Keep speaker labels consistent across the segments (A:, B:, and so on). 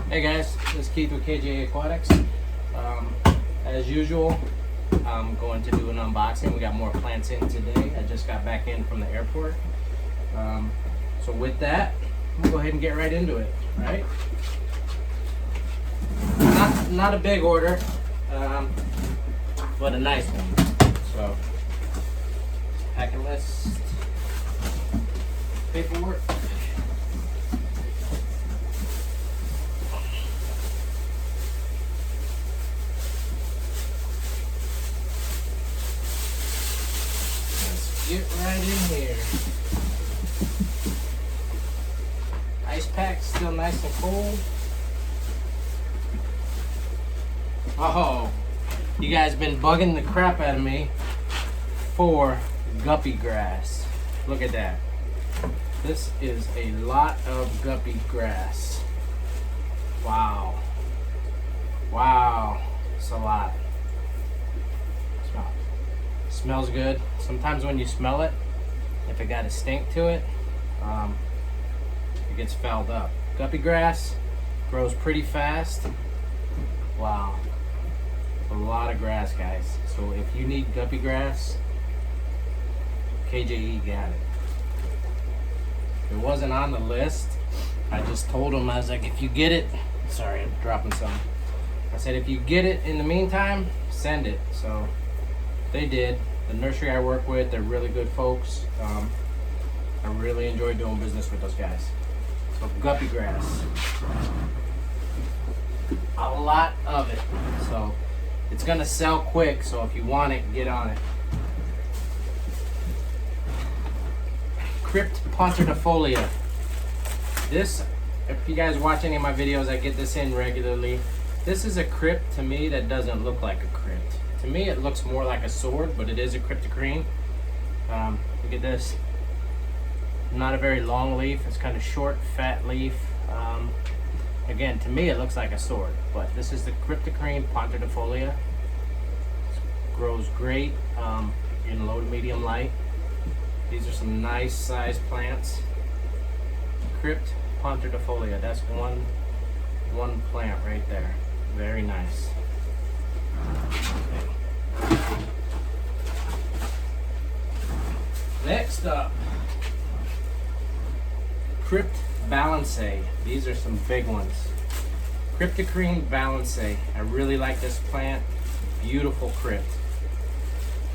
A: Hey guys, this is Keith with kjeaquatics. As usual, I'm going to do an unboxing. We got more plants in today. I just got back in from the airport. So with that, we'll go ahead and get right into it, right? Not a big order, but a nice one. So, packing list, paperwork. Get right in here. Ice pack still nice and cold. Oh, you guys been bugging the crap out of me for guppy grass. Look at that. This is a lot of guppy grass. Wow. Wow. It's a lot. Smells good. Sometimes when you smell it, if it got a stink to it, it gets fouled up. Guppy grass grows pretty fast. Wow. A lot of grass, guys. So if you need guppy grass, KJE got it. It wasn't on the list. I just told them, I was like, if you get it, sorry, I'm dropping some. I said, if you get it in the meantime, send it. So they did. The nursery I work with, they're really good folks. I really enjoy doing business with those guys. So guppy grass, a lot of it. So it's gonna sell quick. So if you want it, get on it. Crypt pontidifolia. This, if you guys watch any of my videos, I get this in regularly. This is a crypt to me that doesn't look like a crypt. To me, it looks more like a sword, but it is a cryptocrine. Look at this. Not a very long leaf. It's kind of short, fat leaf. Again, to me, it looks like a sword, but this is the cryptocrine pontidifolia. Grows great in low to medium light. These are some nice sized plants. Crypt pontidifolia. That's one plant right there. Very nice. Next up, Crypt Balancea. These are some big ones. Cryptocrine Balancea. I really like this plant. Beautiful crypt.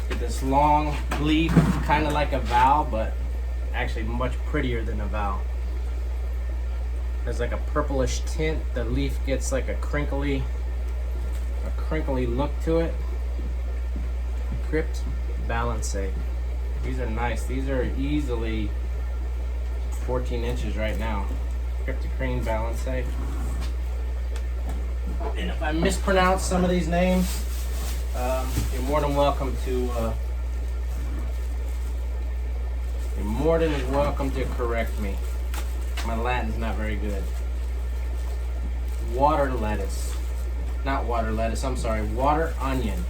A: Get this long leaf, kind of like a vowel, but actually much prettier than a vowel. There's like a purplish tint. The leaf gets like a crinkly look to it. Crypt Balancea. These are nice. These are easily 14 inches right now. Cryptocrine Balancea. And if I mispronounce some of these names, you're more than welcome to correct me. My Latin's not very good. Water lettuce. Not water lettuce, I'm sorry, water onion.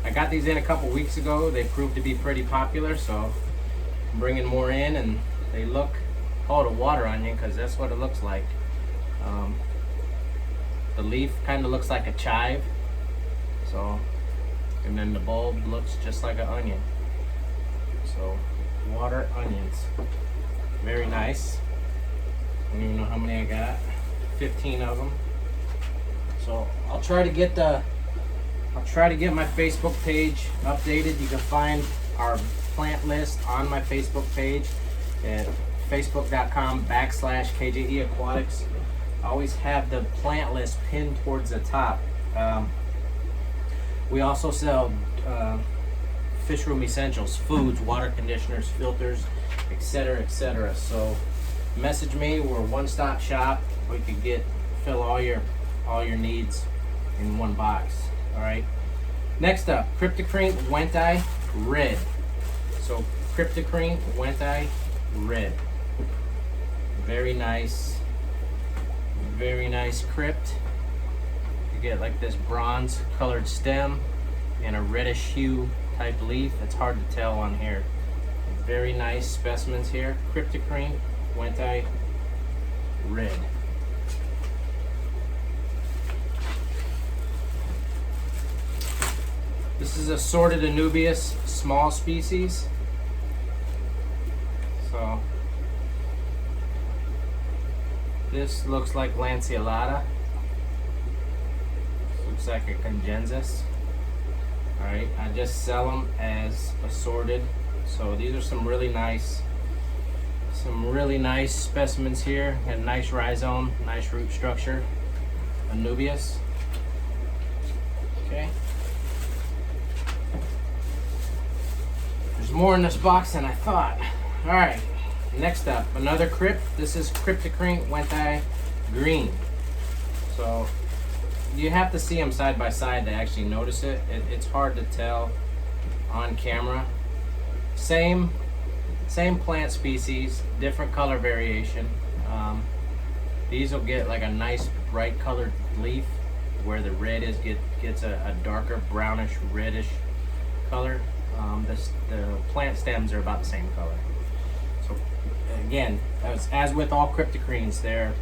A: I got these in a couple weeks ago. They proved to be pretty popular, so I'm bringing more in, and they look called a water onion because that's what it looks like. The leaf kind of looks like a chive, so, and then the bulb looks just like an onion. So water onions, very nice. I don't even know how many I got. 15 of them. So I'll try to get my Facebook page updated. You can find our plant list on my Facebook page at facebook.com/kjeaquatics. I always have the plant list pinned towards the top. We also sell fish room essentials, foods, water conditioners, filters, etc., etc. So message me. We're a one-stop shop. We could fill all your needs in one box. All right. Next up, Cryptocrine Wenti Red. So Cryptocrine Wenti Red. Very nice crypt. You get like this bronze colored stem and a reddish hue type leaf. It's hard to tell on here. Very nice specimens here. Cryptocrine Wenti Red. is assorted Anubias, small species. So this looks like lanceolata. Looks like a congensis. Alright, I just sell them as assorted. So these are some really nice specimens here. Got a nice rhizome, nice root structure. Anubias. Okay. There's more in this box than I thought. Alright, next up, another crypt. This is Cryptocrene Wenti Green. So you have to see them side by side to actually notice it. It's hard to tell on camera. Same plant species, different color variation. These will get like a nice bright colored leaf where the red gets a darker brownish reddish color. The plant stems are about the same color. So again, as with all cryptocrenes, they're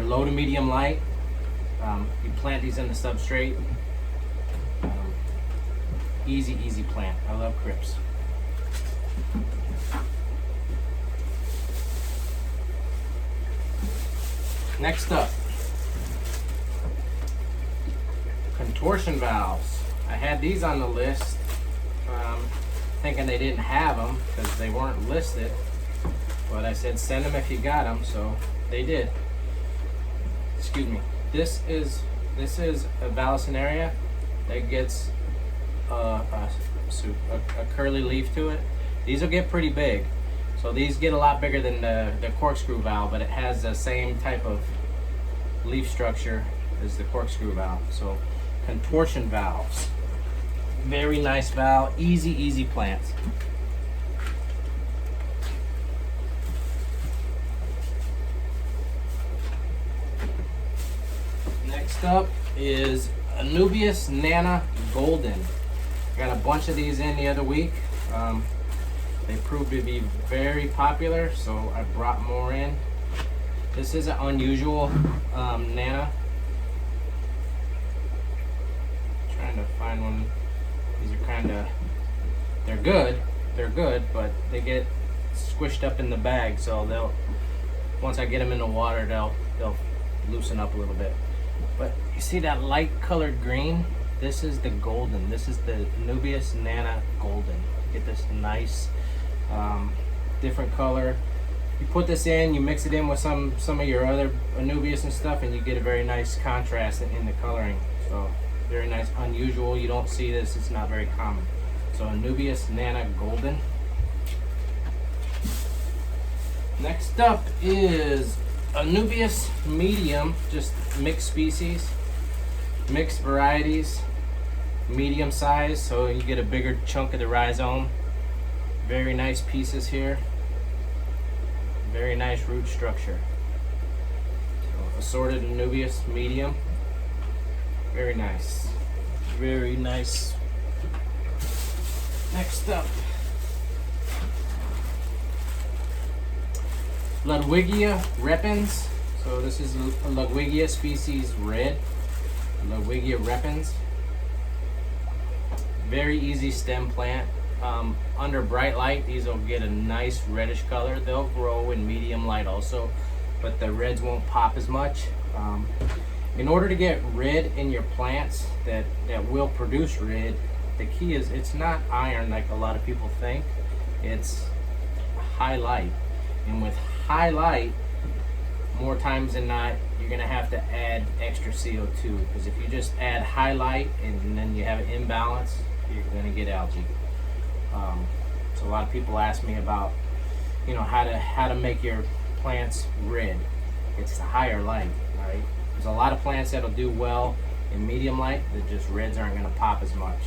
A: low to medium light. You plant these in the substrate. Easy plant. I love crypts. Next up, contortion valves. I had these on the list, thinking they didn't have them because they weren't listed. But I said send them if you got them, so they did. Excuse me. This is a vallisneria that gets a curly leaf to it. These will get pretty big. So these get a lot bigger than the corkscrew valve, but it has the same type of leaf structure as the corkscrew valve. So contortion valves. Very nice valve, easy plants. Next up is Anubias Nana Golden. Got a bunch of these in the other week. They proved to be very popular, so I brought more in. This is an unusual Nana. Trying to find one. These are they're good, but they get squished up in the bag, so once I get them in the water, they'll loosen up a little bit. But you see that light colored green? This is the golden. This is the Anubias Nana Golden. Get this nice different color. You put this in, you mix it in with some of your other Anubias and stuff, and you get a very nice contrast in the coloring. So very nice, unusual. You don't see this, it's not very common. So Anubias Nana Golden. Next up is Anubias Medium, just mixed species, mixed varieties, medium size, so you get a bigger chunk of the rhizome. Very nice pieces here. Very nice root structure. So, assorted Anubias Medium. Very nice. Very nice. Next up, Ludwigia repens. So this is a Ludwigia species red. Ludwigia repens. Very easy stem plant. Under bright light, these will get a nice reddish color. They'll grow in medium light also, but the reds won't pop as much. In order to get red in your plants that will produce red, the key is it's not iron like a lot of people think. It's high light. And with high light, more times than not, you're gonna have to add extra CO2, because if you just add high light and then you have an imbalance, you're gonna get algae. So a lot of people ask me about, how to make your plants red. It's the higher light, right? There's a lot of plants that'll do well in medium light that just reds aren't gonna pop as much.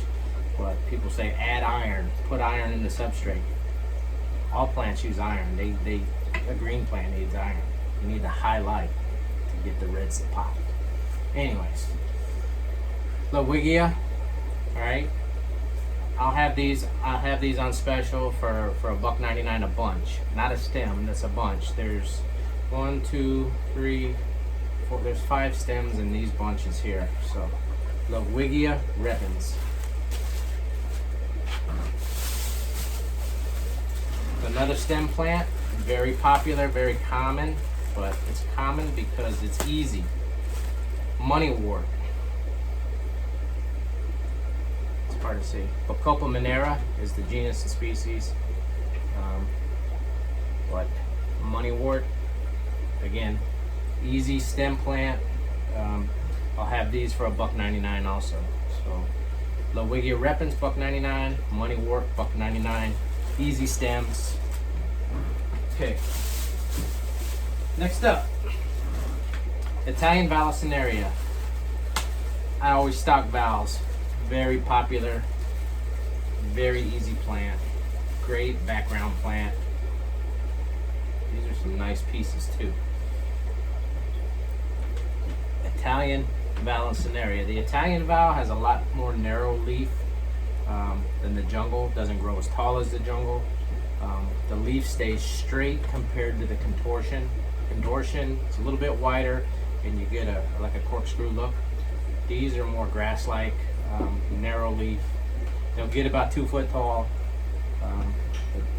A: But people say add iron, put iron in the substrate. All plants use iron. A green plant needs iron. You need the high light to get the reds to pop. Anyways, Ludwigia, all right. I'll have these on special for $1.99 a bunch. Not a stem, that's a bunch. There's 1, 2, 3, 4. There's 5 stems in these bunches here. So Lowigia repens. Another stem plant, very popular, very common, but it's common because it's easy. Moneywort. It's hard to see. Bacopa minera is the genus and species. But moneywort, again, easy stem plant. I'll have these for $1.99 also. So Lowigia repens, $1.99. Moneywort, $1.99. Easy stems. Okay. Next up, Italian Vallisneria. I always stock vals. Very popular, very easy plant, great background plant. These are some nice pieces too. Italian Vallisneria. The Italian Val has a lot more narrow leaf than the jungle. Doesn't grow as tall as the jungle. The leaf stays straight compared to the contortion. Contortion, it's a little bit wider and you get like a corkscrew look. These are more grass-like, narrow leaf. They'll get about 2 foot tall.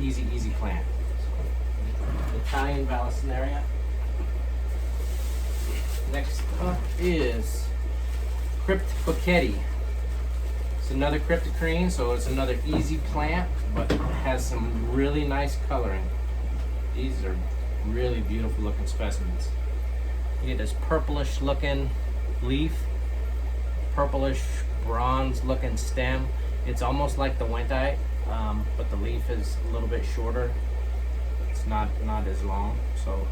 A: Easy plant. So, Italian Vallisneria. Next up is kjeaquatics. It's another cryptocarine, so it's another easy plant, but it has some really nice coloring. These are really beautiful looking specimens. You get this purplish looking leaf, purplish bronze looking stem. It's almost like the wentite, but the leaf is a little bit shorter. It's not as long. So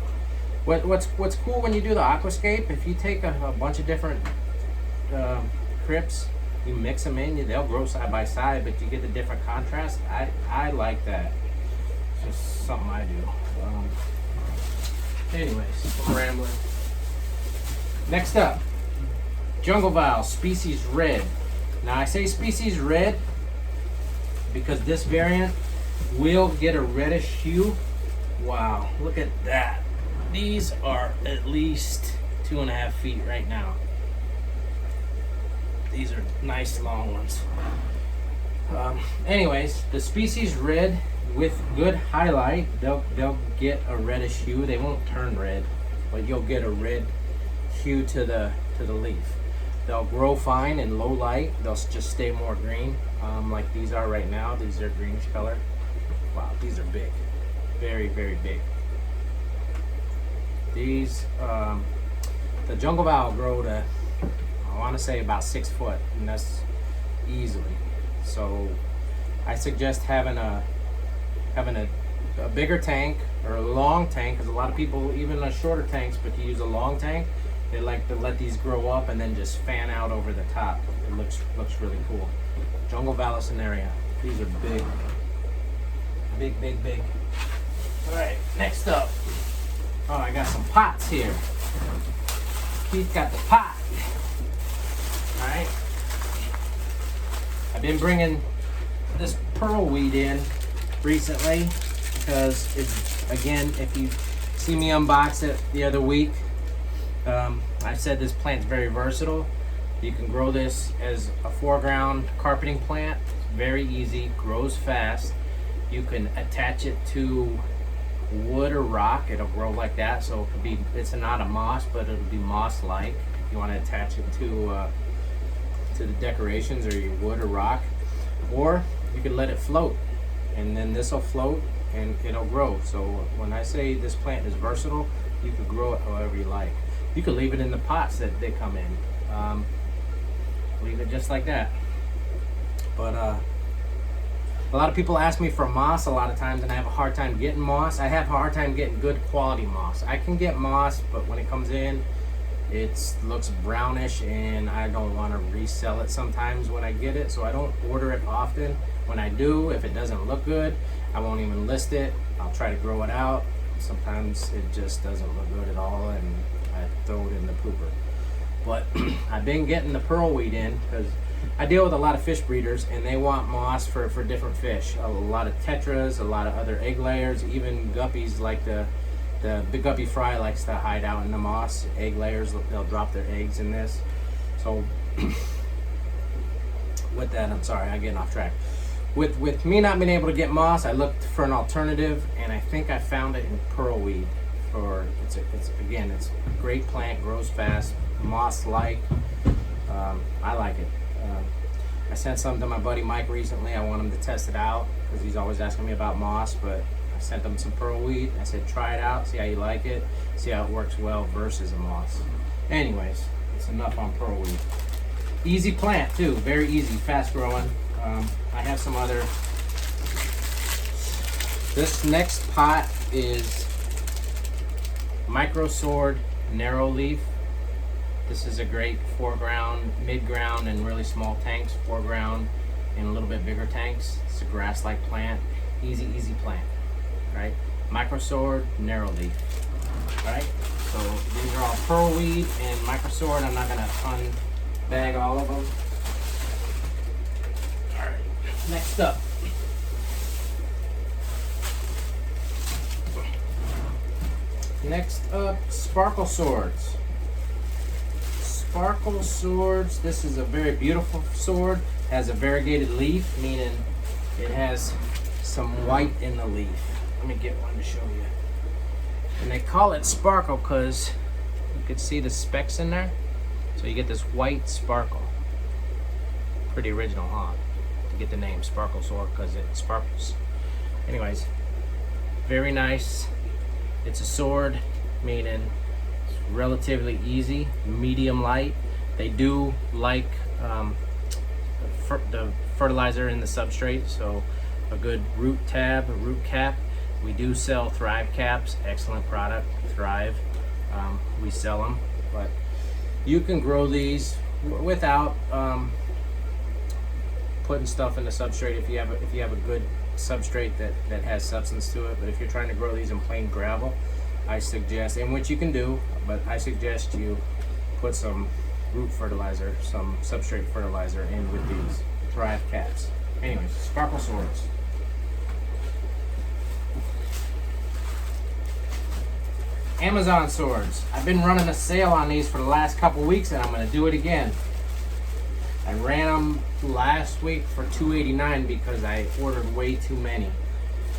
A: what's cool when you do the aquascape, if you take a bunch of different crypts, you mix them in, they'll grow side by side, but you get the different contrast. I like that. It's just something I do. Anyways, I'm rambling. Next up, Jungle Val, species red. Now I say species red because this variant will get a reddish hue. Wow, look at that. These are at least 2.5 feet right now. These are nice long ones. Anyways, the species red with good highlight, they'll get a reddish hue. They won't turn red, but you'll get a red hue to the leaf. They'll grow fine in low light. They'll just stay more green, like these are right now. These are greenish color. Wow, these are big, very big. These, the Jungle Val grow to, I want to say about 6 foot, and that's easily. So I suggest having a bigger tank or a long tank, because a lot of people, even the shorter tanks, but you use a long tank, they like to let these grow up and then just fan out over the top. It looks really cool. Jungle Vallisneria. These are big. All right, next up. Oh, I got some pots here. Keith got the pot. All right. I've been bringing this pearl weed in recently because it's, again, if you see me unbox it the other week, I said this plant's very versatile. You can grow this as a foreground carpeting plant. It's very easy, grows fast. You can attach it to wood or rock. It'll grow like that, so it could be, it's not a moss, but it'll be moss-like. If you want to attach it to the decorations or your wood or rock, or you can let it float, and then this will float and it'll grow. So when I say this plant is versatile, you could grow it however you like. You could leave it in the pots that they come in. Leave it just like that. But a lot of people ask me for moss a lot of times, and I have a hard time getting moss. I have a hard time getting good quality moss. I can get moss, but when it comes in, it looks brownish, and I don't want to resell it sometimes when I get it, so I don't order it often. When I do, if it doesn't look good, I won't even list it. I'll try to grow it out. Sometimes it just doesn't look good at all, and I throw it in the pooper. But I've been getting the pearl weed in because I deal with a lot of fish breeders, and they want moss for different fish. A lot of tetras, a lot of other egg layers, even guppies, like the big guppy fry likes to hide out in the moss. Egg layers, they'll drop their eggs in this. So with that, I'm sorry, I'm getting off track. With me not being able to get moss, I looked for an alternative, and I think I found it in pearlweed. It's a great plant, grows fast, moss-like. I like it. I sent some to my buddy Mike recently. I want him to test it out because he's always asking me about moss, but I sent him some pearlweed. I said, try it out, see how you like it, see how it works well versus a moss. Anyways, it's enough on pearlweed. Easy plant too, very easy, fast growing. I have some other. This next pot is micro sword narrow leaf. This is a great foreground, mid-ground, and really small tanks. Foreground and a little bit bigger tanks. It's a grass-like plant. Easy plant. Right? Micro sword, narrow leaf. Right? So these are all pearlweed and micro sword. I'm not gonna unbag all of them. All right. Next up. Next up, sparkle swords. Sparkle swords. This is a very beautiful sword. Has a variegated leaf, meaning it has some white in the leaf. Let me get one to show you. And they call it sparkle because you can see the specks in there. So you get this white sparkle. Pretty original, huh? To get the name sparkle sword because it sparkles. Anyways, very nice. It's a sword, meaning it's relatively easy, medium light. They do like the fertilizer in the substrate, so a good root tab, a root cap. We do sell Thrive caps, excellent product, Thrive. We sell them, but you can grow these without putting stuff in the substrate if you have a good substrate that has substance to it. But if you're trying to grow these in plain gravel, I suggest, and which you can do, but I suggest you put some root fertilizer, some substrate fertilizer in with these Thrive caps. Anyways, sparkle swords. Amazon swords. I've been running a sale on these for the last couple weeks, and I'm going to do it again. I ran them last week for $2.89 because I ordered way too many.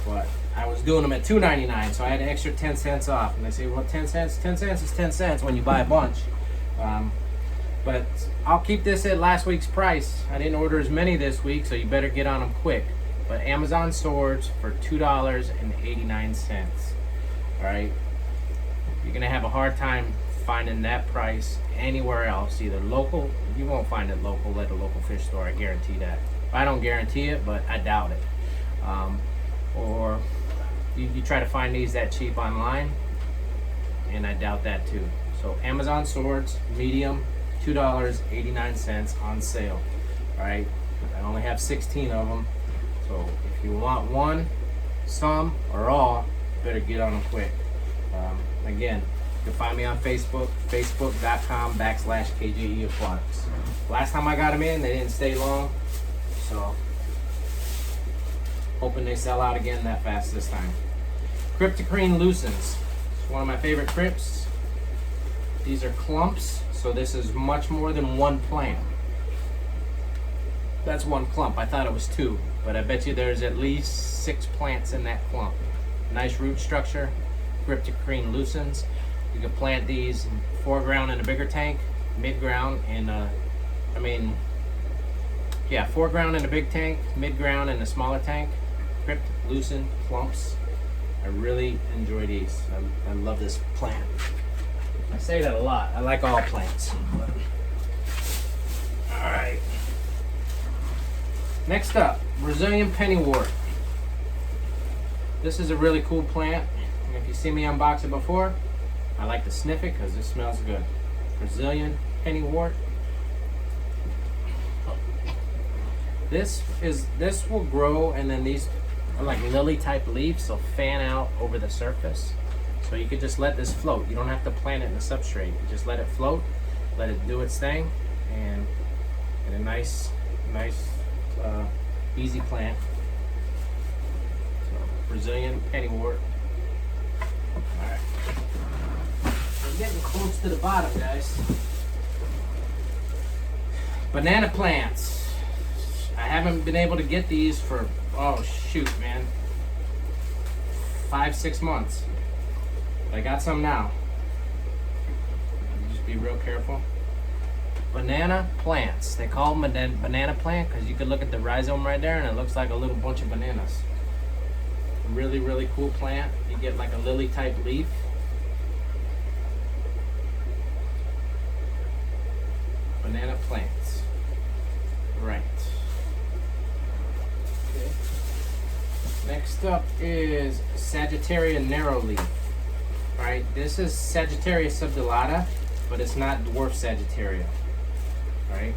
A: But I was doing them at $2.99, so I had an extra 10 cents off. And they say, well, 10 cents? 10 cents is 10 cents when you buy a bunch. But I'll keep this at last week's price. I didn't order as many this week, so you better get on them quick. But Amazon swords for $2.89. All right? You're going to have a hard time finding that price anywhere else, either local. You won't find it local at a local fish store, I guarantee that. I don't guarantee it, but I doubt it. Or you try to find these that cheap online, and I doubt that too. So Amazon swords, medium, $2.89 on sale. All right, I only have 16 of them, so if you want one, some, or all, you better get on them quick. Again, you can find me on Facebook, facebook.com/kjeaquatics. Last time I got them in, they didn't stay long, so hoping they sell out again that fast this time. Cryptocrene lucens. It's one of my favorite crypts. These are clumps, so this is much more than one plant. That's one clump. I thought it was two, but I bet you there's at least 6 plants in that clump. Nice root structure. Cryptocrene lucens. You can plant these in foreground in a bigger tank, mid-ground in a, foreground in a big tank, mid-ground in a smaller tank. Crypt, lucen, clumps. I really enjoy these. I love this plant. I say that a lot. I like all plants. All right. Next up, Brazilian pennywort. This is a really cool plant. If you see me unbox it before, I like to sniff it because it smells good. Brazilian pennywort. This will grow, and then these are like lily type leaves, so fan out over the surface. So you could just let this float. You don't have to plant it in the substrate. You just let it float, let it do its thing, and a nice, easy plant. So Brazilian pennywort. All right. We're getting close to the bottom, guys. Banana plants. haven't been able to get these for, oh shoot, man, 5-6 months. But I got some now. Just be real careful. Banana plants. They call them a banana plant because you can look at the rhizome right there and it looks like a little bunch of bananas. Really, really cool plant. You get like a lily type leaf. Banana plants. Right. Okay. Next up is Sagittaria narrow leaf. Alright, this is Sagittaria subdolata, but it's not dwarf Sagittaria. Alright.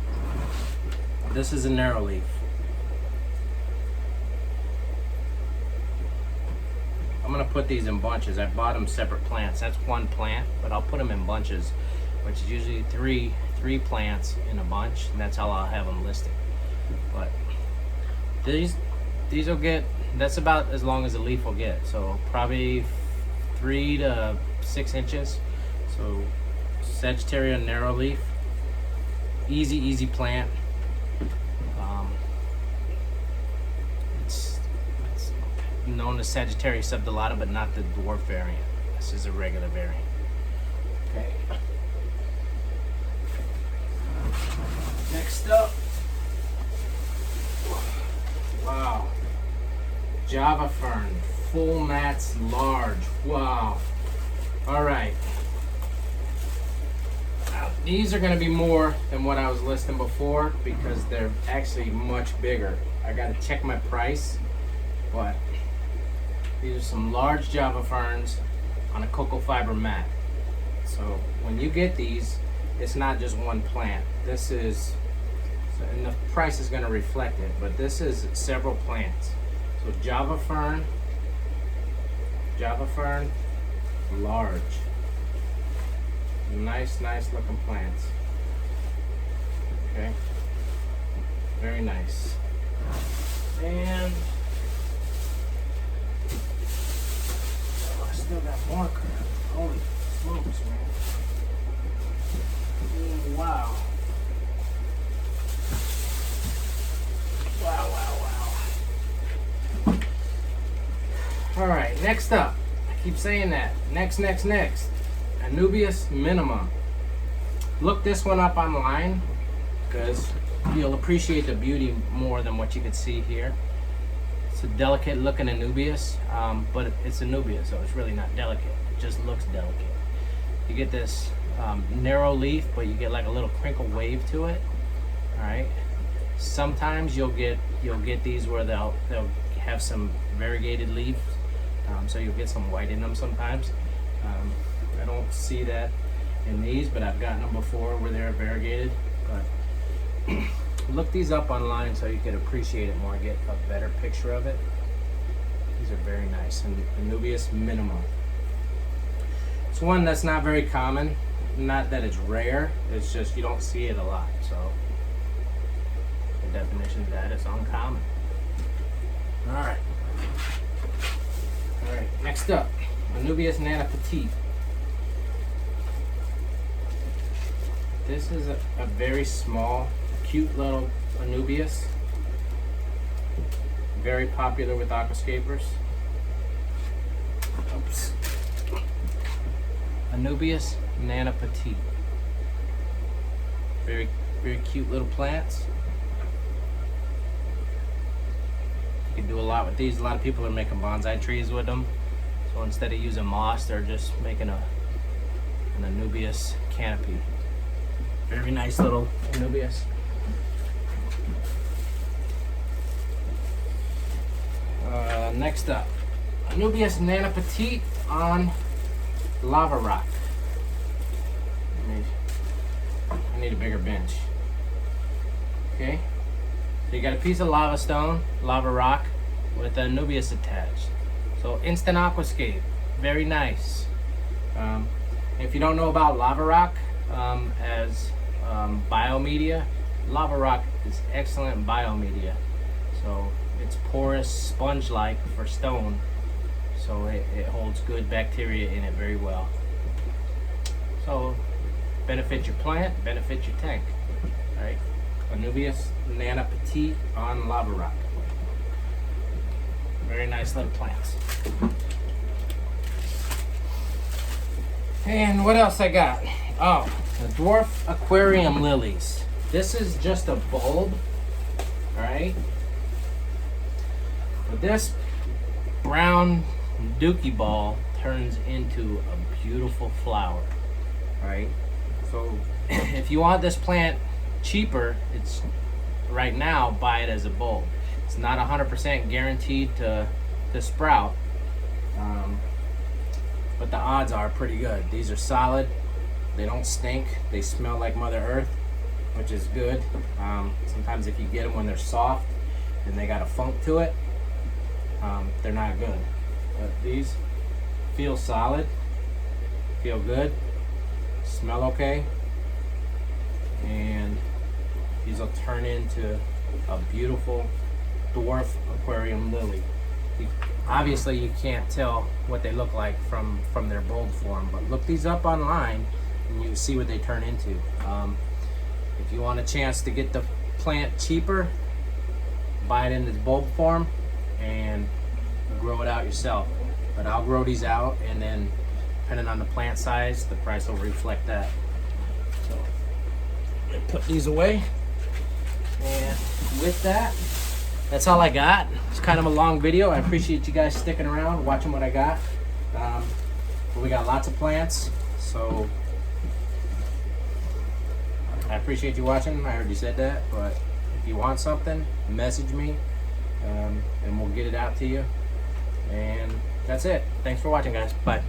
A: This is a narrow leaf. I'm gonna put these in bunches. I bought them separate plants. That's one plant, but I'll put them in bunches, which is usually three plants in a bunch, and that's how I'll have them listed. But these will get, that's about as long as a leaf will get. So probably 3 to 6 inches. So Sagittaria narrow leaf, easy plant. It's known as Sagittaria subdolata, but not the dwarf variant. This is a regular variant. Okay. Next up, wow, Java fern, full mats, large. Wow. All right. Now, these are going to be more than what I was listing before because they're actually much bigger. I got to check my price, but these are some large Java ferns on a cocoa fiber mat. So when you get these, it's not just one plant. This is, and the price is going to reflect it, but this is several plants. So Java fern, large. Nice looking plants. Okay, very nice. And I still got more crap. Holy smokes, man. Wow. All right, next up. I keep saying that. Next. Anubias minima. Look this one up online because you'll appreciate the beauty more than what you could see here. It's a delicate looking Anubias, but it's Anubias, so it's really not delicate. It just looks delicate. You get this narrow leaf, but you get like a little crinkle wave to it. All right. Sometimes you'll get these where they'll have some variegated leaves, so you'll get some white in them sometimes. I don't see that in these, but I've gotten them before where they're variegated. But look these up online so you can appreciate it more, get a better picture of it. These are very nice. And Anubias minima. It's one that's not very common. Not that it's rare, it's just you don't see it a lot. So the definition of that is uncommon. All right, next up, Anubias nana petite. This is a very small, cute little Anubias. Very popular with aquascapers. Oops. Anubias nana petite. Very cute little plants. You can do a lot with these. A lot of people are making bonsai trees with them. So instead of using moss, they're just making an Anubias canopy. Very nice little Anubias. Next up, Anubias nana petite on lava rock. I need a bigger bench. Okay, so you got a piece of lava stone, lava rock, with the Anubias attached. So instant aquascape, very nice. If you don't know about lava rock as biomedia, lava rock is excellent biomedia. So it's porous, sponge-like for stone, so it holds good bacteria in it very well. So benefit your plant, benefit your tank, right? Anubias Nana Petite on Lava Rock. Very nice little plants. And what else I got? Oh, the dwarf aquarium lilies. This is just a bulb, all right? But this brown dookie ball turns into a beautiful flower, right? So if you want this plant cheaper, it's right now, buy it as a bulb. It's not 100% guaranteed to sprout, but the odds are pretty good. These are solid. They don't stink. They smell like Mother Earth, which is good. Sometimes if you get them when they're soft and they got a funk to it, they're not good. But these feel solid, feel good, smell okay, and these will turn into a beautiful dwarf aquarium lily. Obviously you can't tell what they look like from their bulb form, but look these up online and you see what they turn into. If you want a chance to get the plant cheaper, buy it in its bulb form and grow it out yourself. But I'll grow these out, and then depending on the plant size, the price will reflect that. So I put these away, and with that, that's all I got. It's kind of a long video. I appreciate you guys sticking around, watching what I got. But we got lots of plants, so I appreciate you watching. I already said that, but if you want something, message me, and we'll get it out to you. And that's it. Thanks for watching, guys. Bye.